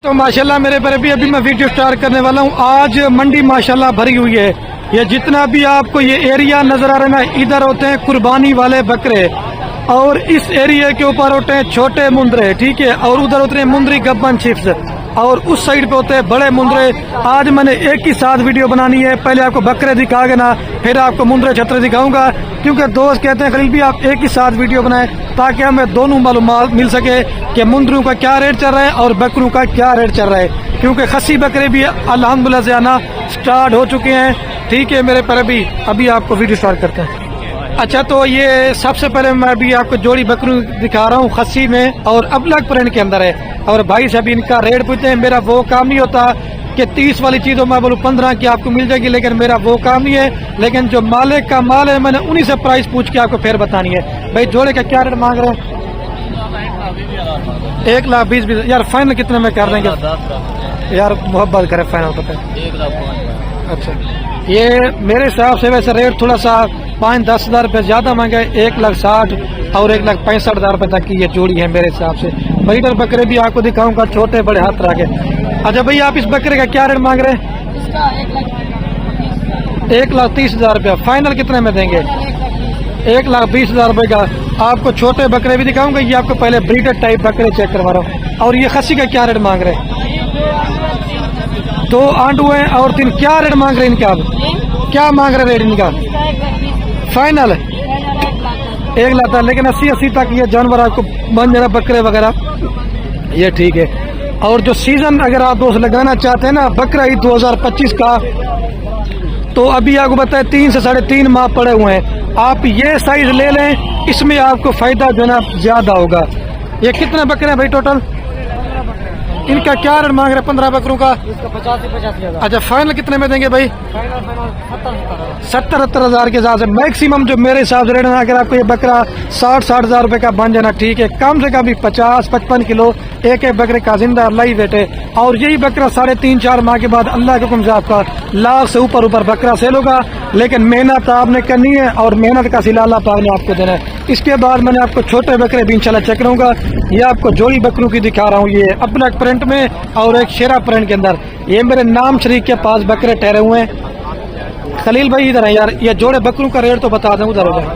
तो माशाल्लाह मेरे पर अभी मैं वीडियो स्टार्ट करने वाला हूँ। आज मंडी माशाल्लाह भरी हुई है। ये जितना भी आपको ये एरिया नजर आ रहा है ना, इधर होते हैं कुर्बानी वाले बकरे और इस एरिया के ऊपर होते हैं छोटे मुंदरे, ठीक है, और उधर होते हैं मुंदरी गब्बन चिप्स और उस साइड पे होते हैं बड़े मुंदरे। आज मैंने एक ही साथ वीडियो बनानी है, पहले आपको बकरे दिखा के ना फिर आपको मुंदरे छतरे दिखाऊंगा, क्योंकि दोस्त कहते हैं खलील भी आप एक ही साथ वीडियो बनाएं ताकि हमें दोनों मालूमात मिल सके कि मुंदरों का क्या रेट चल रहा है और बकरों का क्या रेट चल रहा है, क्योंकि खस्सी बकरे भी अल्हम्दुलिल्लाह से आना स्टार्ट हो चुके हैं। ठीक है मेरे पर अभी आपको वीडियो स्टार्ट करते हैं। अच्छा, तो ये सबसे पहले मैं अभी आपको जोड़ी बकरू दिखा रहा हूँ खस्सी में और अपलग प्रिंट के अंदर है। और भाई साहब इनका रेट पूछते हैं, मेरा वो काम नहीं होता कि 30 वाली चीज़ों मैं बोलूँ 15 की आपको मिल जाएगी, लेकिन मेरा वो काम नहीं है। लेकिन जो मालिक का माल है मैंने उन्हीं से प्राइस पूछ के आपको फिर बतानी है। भाई जोड़े का क्या रेट मांग रहे हैं? 1,20,000 यार फाइनल कितने में कर देंगे यार? मोहब्बत करे फाइनल पता है। अच्छा, ये मेरे हिसाब से वैसे रेट थोड़ा सा 5-10 हज़ार रुपये ज्यादा मांगे, 1,60,000 और 1,65,000 रुपये तक की ये जोड़ी है मेरे हिसाब से। ब्रीडर बकरे भी आपको दिखाऊंगा, छोटे बड़े हाथ रह गए। अच्छा भाई आप इस बकरे का क्या रेट मांग रहे हैं? 1,30,000 रुपया। फाइनल कितने में देंगे? 1,20,000 रुपये का। आपको छोटे बकरे भी दिखाऊंगा, ये आपको पहले ब्रीडर टाइप बकरे चेक करवा रहा हूँ। और ये खस्सी का क्या रेट मांग रहे हैं? 2 आंडू हैं और 3। क्या रेट मांग रहे हैं इनका? आप क्या मांग रहे रेट इनका? फाइनल 1,00,000, लेकिन 80 तक ये जानवर आपको बन जाना बकरे वगैरह, ये ठीक है। और जो सीजन अगर आप दोस्त लगाना चाहते हैं ना बकरा ईद 2025 का, तो अभी आपको बताए 3 से 3.5 माह पड़े हुए हैं। आप ये साइज ले लें, इसमें आपको फायदा जो ना ज्यादा होगा। ये कितने बकरे हैं भाई टोटल? इनका क्या रेट मांग रहे हैं 15 बकरों का? 85,000। अच्छा, फाइनल कितने में देंगे भाई? 70,000 हज़ार के हिसाब से मैक्सिमम जो मेरे हिसाब से रेट है। अगर आपको ये बकरा 60,000 हज़ार रुपए का बन जाना, ठीक है, कम से कम भी 50-55 किलो एक बकरे का जिंदा लाइव वेट है। और यही बकरा 3.5-4 माह के बाद अल्लाह के हुक्म से आपका लाख से ऊपर बकरा सेल होगा। लेकिन मेहनत आपने करनी है और मेहनत का सिला अल्लाह पाक ने आपको देना है। इसके बाद मैंने आपको छोटे बकरे भी इंशाल्लाह चेक करूंगा। ये आपको जोड़ी बकरों की दिखा रहा हूँ, ये अपना प्रिंट में और एक शेरा प्रिंट के अंदर। ये मेरे नाम शरीक के पास बकरे ठहरे हुए हैं। खलील भाई इधर है यार, ये जोड़े बकरों का रेट तो बता दें, उधर हो जाए।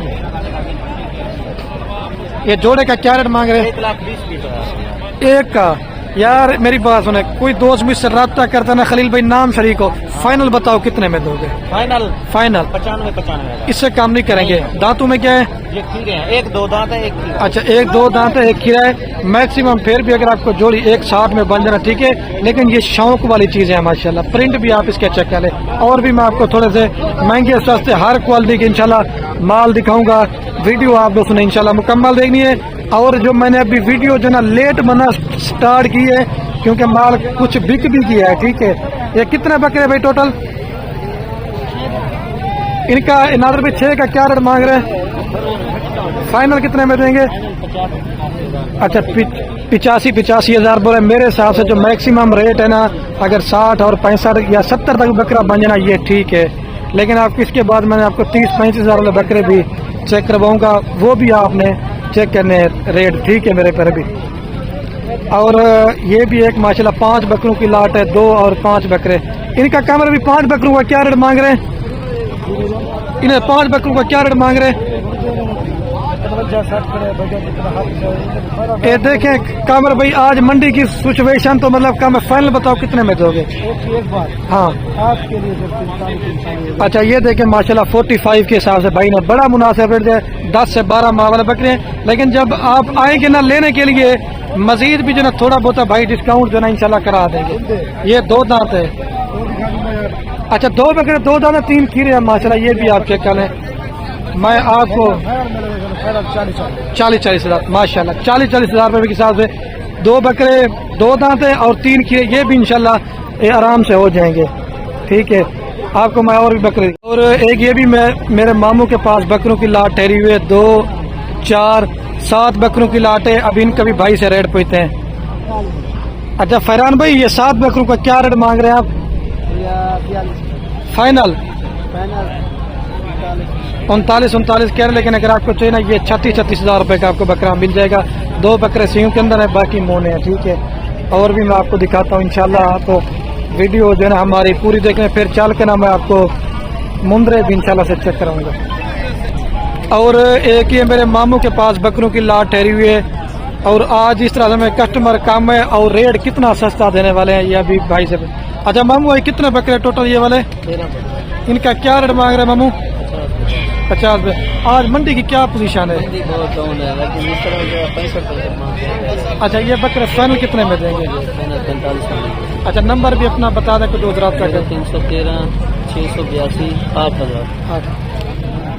ये जोड़े का क्या रेट मांग रहे हैं? 1,20,000 एक का। यार मेरी बात सुने, कोई दोस्त मुझसे रब्ता करता ना खलील भाई नाम शरीक हो, फाइनल बताओ कितने में दोगे? फाइनल 95 इससे काम नहीं करेंगे। दांतों में क्या है? ये खीरे हैं, 1-2 दांत है, 1 खीरा। अच्छा, 1-2 दांत है, 1 खीरा है। मैक्सिमम फिर भी अगर आपको जोड़ी 1,60 में बन जाना, ठीक है। लेकिन ये शौक वाली चीजें है माशाल्लाह। प्रिंट भी आप इसके चेक कर ले। और भी मैं आपको थोड़े से महंगे सस्ते हर क्वालिटी के इंशाल्लाह माल दिखाऊंगा। वीडियो आप दोस्तों ने इंशाल्लाह मुकम्मल देखनी है। और जो मैंने अभी वीडियो जो ना लेट बना स्टार्ट की है, क्योंकि माल कुछ बिक भी किया है, ठीक है। ये कितने बकरे भाई टोटल? इनका नादर भाई 6 का क्या रेट मांग रहे हैं? फाइनल कितने में देंगे? अच्छा, 85 हज़ार बोले। मेरे हिसाब से जो मैक्सिमम रेट है ना, अगर 60 और 65 या 70 तक बकरा बन जाना, ये ठीक है। लेकिन आप इसके बाद मैंने आपको 30-35 हज़ार वाले बकरे भी चेक करवाऊंगा, वो भी आपने चेक करने रेट, ठीक है मेरे पर भी। और ये भी एक माशाल्लाह 5 बकरों की लाट है, 2 और 5 बकरे। इनका कैमरा भी 5 बकरों का क्या रेट मांग रहे हैं? इन्हें 5 बकरों का क्या रेट मांग रहे हैं? ये देखें कामर भाई, आज मंडी की सिचुएशन तो मतलब कम है। फाइनल बताओ कितने में दोगे? हाँ आपके लिए। अच्छा, ये देखें माशाल्लाह 45 के हिसाब से भाई ने बड़ा मुनासिब रेट है। 10 से 12 माह वाले बकरे हैं। लेकिन जब आप आएंगे ना लेने के लिए, मजीद भी जो ना थोड़ा बहुत भाई डिस्काउंट जो ना इंशाल्लाह करा देंगे। ये 2 दांत है। अच्छा, 2 बकरे, 2 दांत, 3 खीरे हैं माशाल्लाह। ये भी आप चेक कर लें। मैं आपको 40-40 हज़ार माशाल्लाह, 40-40 हज़ार रुपये के हिसाब से 2 बकरे, 2 दांत है और 3 खीरे, ये भी इंशाल्लाह आराम से हो जाएंगे, ठीक है। आपको मैं और भी बकरे, और एक ये भी मैं मेरे मामू के पास बकरों की लाट ठहरी हुई है। 2, 4, 7 बकरों की लाट है। अब इनका भी भाई से रेट पूछते हैं। अच्छा फरहान भाई, ये 7 बकरों का क्या रेट मांग रहे हैं आप? फाइनल 39 कह रहे, लेकिन अगर आपको चाहिए ना, ये 36 हज़ार रुपये का आपको बकरा मिल जाएगा। 2 बकरे सींग के अंदर है, बाकी मोने हैं, ठीक है। और भी मैं आपको दिखाता हूँ इंशाल्लाह। आप वीडियो जो है ना हमारी पूरी देखें, फिर चल के ना मैं आपको मुंद्रे भी इंशाल्लाह से चेक कराऊंगा। और एक ये मेरे मामू के पास बकरों की लाट ठहरी हुई है, और आज इस तरह से मैं कस्टमर कम है और रेट कितना सस्ता देने वाले हैं ये अभी भाई से। अच्छा मामू भाई कितने बकरे टोटल ये वाले? 13। इनका क्या रेट मांग रहे हैं मामू? 50 रुपये। आज मंडी की क्या पोजीशन है? बहुत डाउन है, लेकिन इस तरह जो 65 अच्छा ये बकरे फाइनल कितने में देंगे? 45। अच्छा नंबर भी अपना बता दें कुछ दूसरा का। 313 682 8000।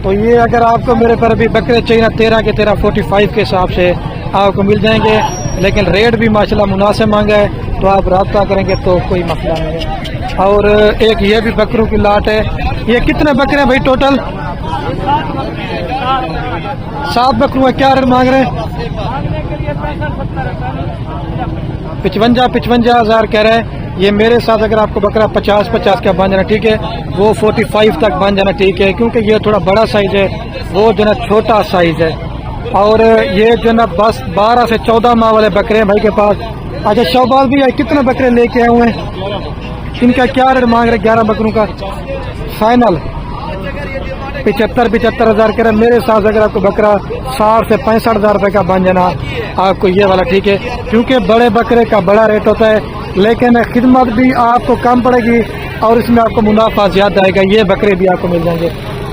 तो ये अगर आपको मेरे पर अभी बकरे चाहिए ना 13 के 13 45 के हिसाब से आपको मिल जाएंगे, लेकिन रेट भी माशाल्लाह मुनासिब मांगा है, तो आप रब्ता करेंगे तो कोई मसला नहीं है। और एक ये भी बकरों की लाट है। ये कितने बकरे हैं भाई टोटल? 7 बकरों है। क्या रेट मांग रहे हैं? 55 हज़ार कह रहे हैं। ये मेरे साथ अगर आपको बकरा 50 का बन जाना ठीक है, वो 45 तक बन जाना ठीक है, क्योंकि ये थोड़ा बड़ा साइज है, वो जो ना छोटा साइज है। और ये जो ना बस 12 से 14 माह वाले बकरे हैं भाई के पास। अच्छा शौबाज भी है, कितने बकरे लेके आए हुए हैं? इनका क्या रेट मांग रहे? 11 बकरों का फाइनल 75 हज़ार कह रहे। मेरे साथ अगर आपको बकरा 60 से 65 हज़ार रुपये का बन जाना आपको ये वाला ठीक है, क्योंकि बड़े बकरे का बड़ा रेट होता है, लेकिन खिदमत भी आपको कम पड़ेगी और इसमें आपको मुनाफा ज्यादा आएगा। ये बकरे भी आपको मिल जाएंगे।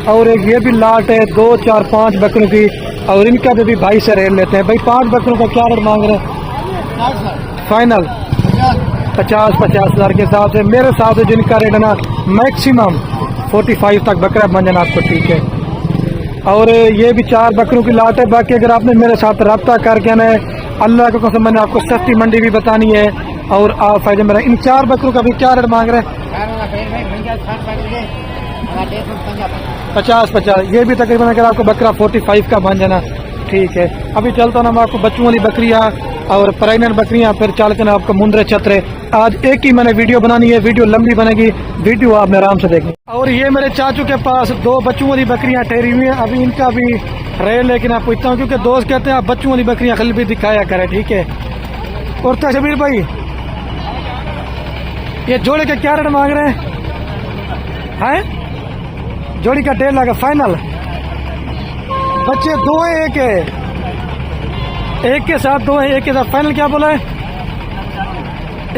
और एक ये भी लाट है 2, 4, 5 बकरों की, और इनका भी भाई से रेट लेते हैं। भाई 5 बकरों का क्या रेट मांग रहे हैं? फाइनल 50 हज़ार के हिसाब से। मेरे साथ जिनका रेट है ना मैक्सिमम 45 तक बकरा बन जाना आपको ठीक है। और ये भी 4 बकरों की लाट है। बाकी अगर आपने मेरे साथ रब्ता करके आना है, अल्लाह को कसम मैंने आपको सस्ती मंडी भी बतानी है और आप फायदे में। इन 4 बकरों का भी क्या रेट मांग रहे हैं? 50। ये भी तकरीबन अगर आपको बकरा 45 का बन जाना ठीक है। अभी चलता ना मैं आपको बच्चों वाली बकरियाँ और प्रेग्नेंट बकरियाँ, फिर चल के ना आपको मुंद्रे छतरे। आज एक ही मैंने वीडियो बनानी है, वीडियो लंबी बनेगी, वीडियो आपने आराम से देखें। और ये मेरे चाचू के पास 2 बच्चों वाली बकरियाँ ठहरी हुई हैं। अभी इनका भी रेट लेकिन आप पूछता हूँ, क्योंकि दोस्त कहते हैं आप बच्चों वाली बकरियाँ खाली भी दिखाया करें ठीक है। और तशबीर भाई ये जोड़े के क्या रेट मांग रहे हैं? जोड़ी का 1.5 लाख फाइनल। बच्चे 2 हैं, एक के साथ 2 है, एक के साथ फाइनल क्या बोला है?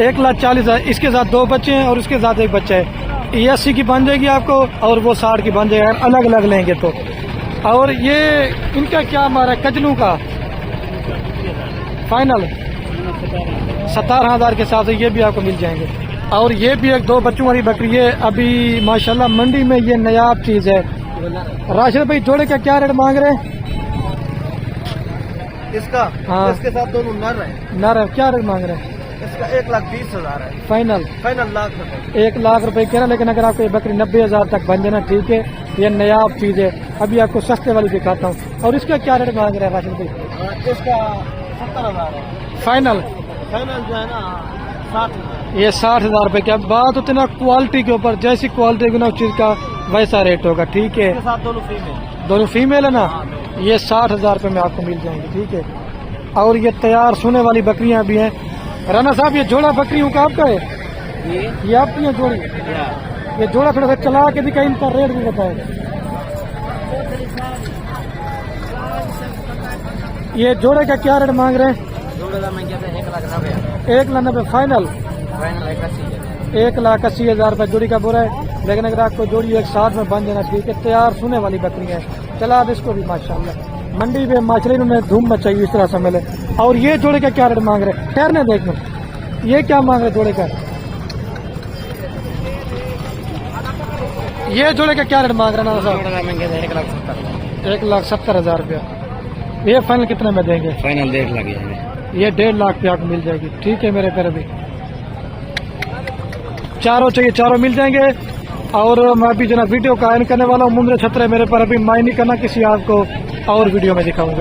1,40,000। इसके साथ 2 बच्चे हैं और उसके साथ 1 बच्चा है। ये 80 की बन जाएगी आपको और वो 60 की बन जाएगी अलग अलग लेंगे तो। और ये इनका क्या हमारा कजलू का फाइनल 17 हज़ार के साथ ये भी आपको मिल जाएंगे। और ये भी एक 2 बच्चों वाली बकरी है। अभी माशाल्लाह मंडी में ये नायाब चीज है। राशिद भाई जोड़े का क्या रेट मांग रहे हैं? इसका हाँ। इसके साथ दोनों नर है। नर है, क्या रेट मांग रहे हैं? इसका 1,20,000 है। फाइनल लाख रुपए। 1 लाख रुपए कह रहा, लेकिन अगर आपको ये बकरी 90 हज़ार तक बन जाना ठीक है। ये नायाब चीज है। अभी आपको सस्ते वाली दिखाता हूँ। और इसका क्या रेट मांग रहे हैं राशिद भाई? इसका 70,000 है। फाइनल जो है ना 60। ये 60,000 रुपए की बात होती है ना, क्वालिटी के ऊपर, जैसी क्वालिटी होगी ना उस चीज का वैसा रेट होगा ठीक है। इसके साथ दोनों फीमेल है ना, ये 60,000 रुपए में आपको मिल जाएंगे ठीक है। और ये तैयार सोने वाली बकरियां भी हैं। राना साहब ये जोड़ा बकरियों का आपका है? ये आपकी है जोड़ी? ये जोड़ा थोड़ा सा चला के दिखाई, इनका रेट भी बताए। ये जोड़े का क्या रेट मांग रहे हैं? 1,90,000 फाइनल 1,80,000 रुपये जोड़ी का बोरा है। लेकिन अगर आपको जोड़ी 1,60 में बन जाना ठीक है। तैयार सोने वाली बकरियां है। चला अब इसको भी माशाल्लाह मंडी में माछली में धूम मचाई इस तरह से मिले। और ये जोड़े का क्या रेट मांग रहे हैं? ठहरने देखो ये क्या मांग रहे जोड़े का? ये जोड़े का क्या रेट मांग रहे हैं? 1,70,000 रुपया। ये फाइनल कितने में देंगे? फाइनल 1.5 लाख। ये 1.5 लाख पे आपको मिल जाएगी ठीक है मेरे पैर भी। चारों चाहिए, चारों मिल जाएंगे। और मैं अभी जो ना वीडियो का आयन करने वाला हूँ मुंद्रे छतरे मेरे पर। अभी मैं नहीं करना किसी आपको और वीडियो में दिखाऊंगा।